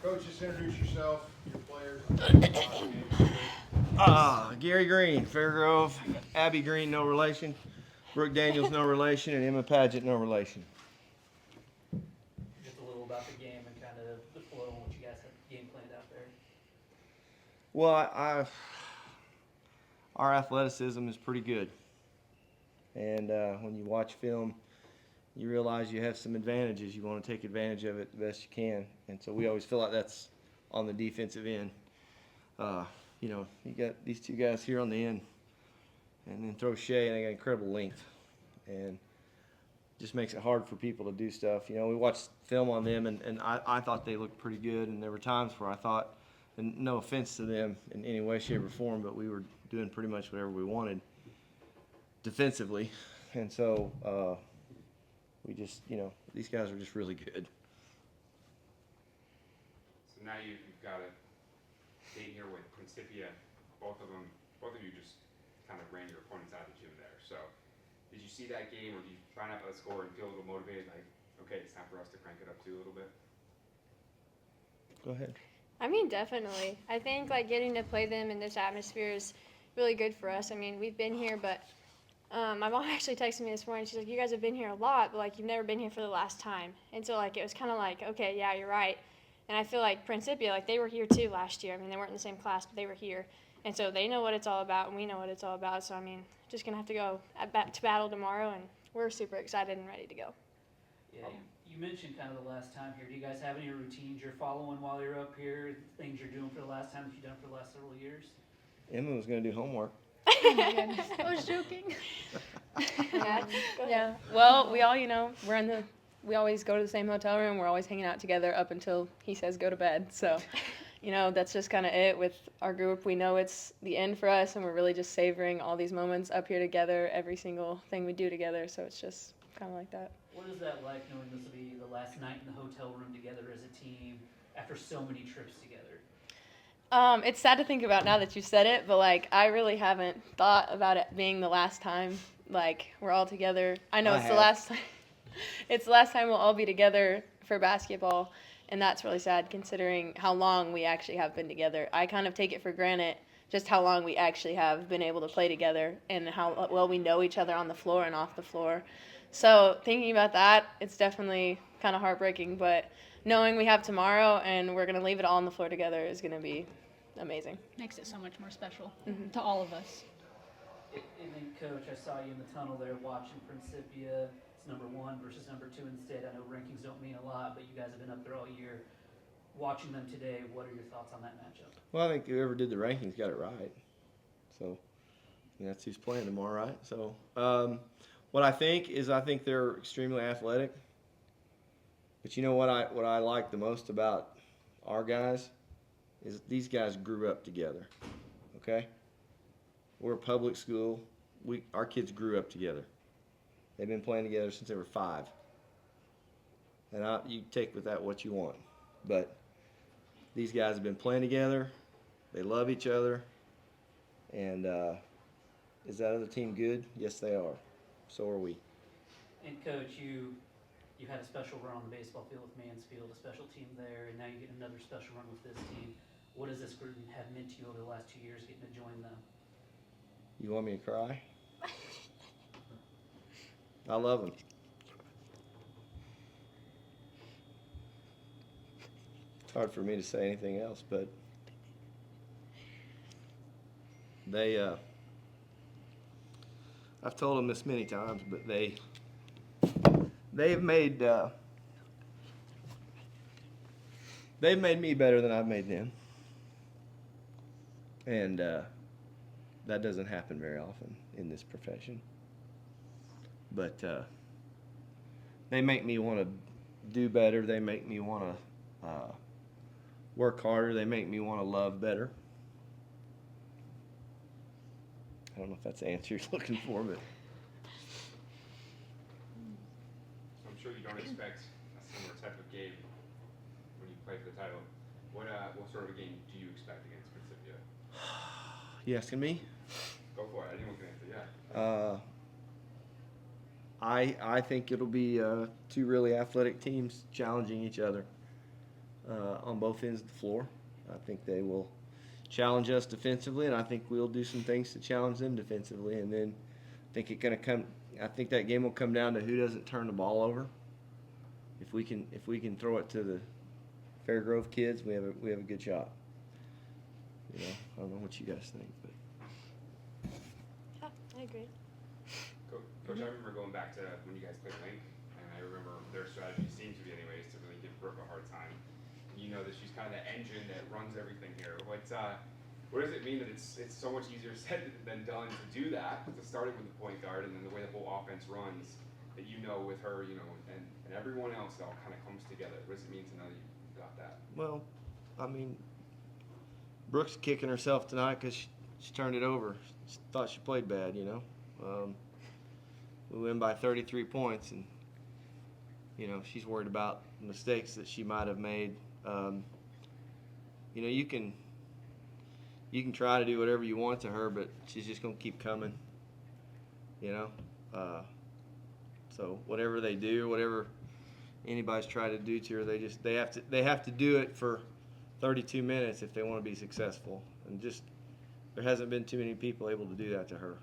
Coach, just introduce yourself, your players. Gary Green, FairGrove. Abby Green, no relation. Brooke Daniels, no relation. And Emma Paget, no relation. Just a little about the game and kind of the flow and what you guys have game planned out there. Well, our athleticism is pretty good. And when you watch film, you realize you have some advantages. You want to take advantage of it the best you can. And so we always feel like that's on the defensive end. You got these two guys here on the end, and then throw Shea, and they got incredible length. And just makes it hard for people to do stuff. We watched film on them, and I thought they looked pretty good. And there were times where I thought, and no offense to them in any way, shape, or form, but we were doing pretty much whatever we wanted defensively. And so we just, these guys are just really good. So now you've got a date here with Principia. Both of you just kind of ran your opponents out of the gym there. So did you see that game, or did you find out the score and feel a little motivated, like, okay, it's time for us to crank it up too a little bit? Go ahead. I mean, definitely. I think getting to play them in this atmosphere is really good for us. I mean, we've been here, but my mom actually texted me this morning. She's like, "You guys have been here a lot, but you've never been here for the last time." And so it was kind of okay, yeah, you're right. And I feel like Principia, they were here too last year. I mean, they weren't in the same class, but they were here, and so they know what it's all about, and we know what it's all about. So I mean, just gonna have to go to battle tomorrow, and we're super excited and ready to go. Yeah, you mentioned kind of the last time here. Do you guys have any routines you're following while you're up here? Things you're doing for the last time that you've done for the last several years? Emma was going to do homework. Oh my goodness. I was joking. Yeah. Well, we all, we always go to the same hotel room. We're always hanging out together up until he says go to bed. So, that's just kind of it with our group. We know it's the end for us, and we're really just savoring all these moments up here together, every single thing we do together. So it's just kind of like that. What is that like, knowing this will be the last night in the hotel room together as a team after so many trips together? It's sad to think about now that you said it, but I really haven't thought about it being the last time. We're all together. I know it's the last time. It's the last time we'll all be together for basketball, and that's really sad considering how long we actually have been together. I kind of take it for granted just how long we actually have been able to play together and how well we know each other on the floor and off the floor. So thinking about that, it's definitely kind of heartbreaking, but knowing we have tomorrow and we're going to leave it all on the floor together is going to be amazing. Makes it so much more special to all of us. And then, Coach, I saw you in the tunnel there watching Principia. It's number 1 versus number 2 in the state. I know rankings don't mean a lot, but you guys have been up there all year. Watching them today, what are your thoughts on that matchup? Well, I think whoever did the rankings got it right. So that's who's playing tomorrow, right? So what I think they're extremely athletic. But you know what I like the most about our guys is these guys grew up together. Okay? We're a public school. Our kids grew up together. They've been playing together since they were 5. And you take with that what you want. But these guys have been playing together. They love each other. And is that other team good? Yes, they are. So are we. And, Coach, you had a special run on the baseball field with Mansfield, a special team there, and now you get another special run with this team. What does this group have meant to you over the last 2 years getting to join them? You want me to cry? I love them. It's hard for me to say anything else, but I've told them this many times, but they've made me better than I've made them. And that doesn't happen very often in this profession. But they make me want to do better. They make me want to work harder. They make me want to love better. I don't know if that's the answer you're looking for, but So I'm sure you don't expect a similar type of game when you play for the title. What sort of a game do you expect against Principia? you asking me? Go for it. Anyone can answer. Yeah. I think it'll be 2 really athletic teams challenging each other. on both ends of the floor. I think they will challenge us defensively, and I think we'll do some things to challenge them defensively. And then I think that game will come down to who doesn't turn the ball over. If we can throw it to the Fairgrove kids, we have a good shot. You know, I don't know what you guys think, but Yeah, I agree. Coach, I remember going back to when you guys played Link, and I remember their strategy seemed to be anyways to really give Brooke a hard time. You know that she's kind of the engine that runs everything here. What does it mean that it's so much easier said than done to do that, to start it with the point guard and then the way the whole offense runs, that with her, and everyone else, it all kind of comes together. What does it mean to know that you got that? well, I mean, Brooke's kicking herself tonight because she turned it over. She thought she played bad, you know. We win by 33 points, and she's worried about mistakes that she might have made. You can try to do whatever you want to her, but she's just gonna keep coming. So whatever they do, whatever anybody's tried to do to her, they have to do it for 32 minutes if they want to be successful. And just there hasn't been too many people able to do that to her.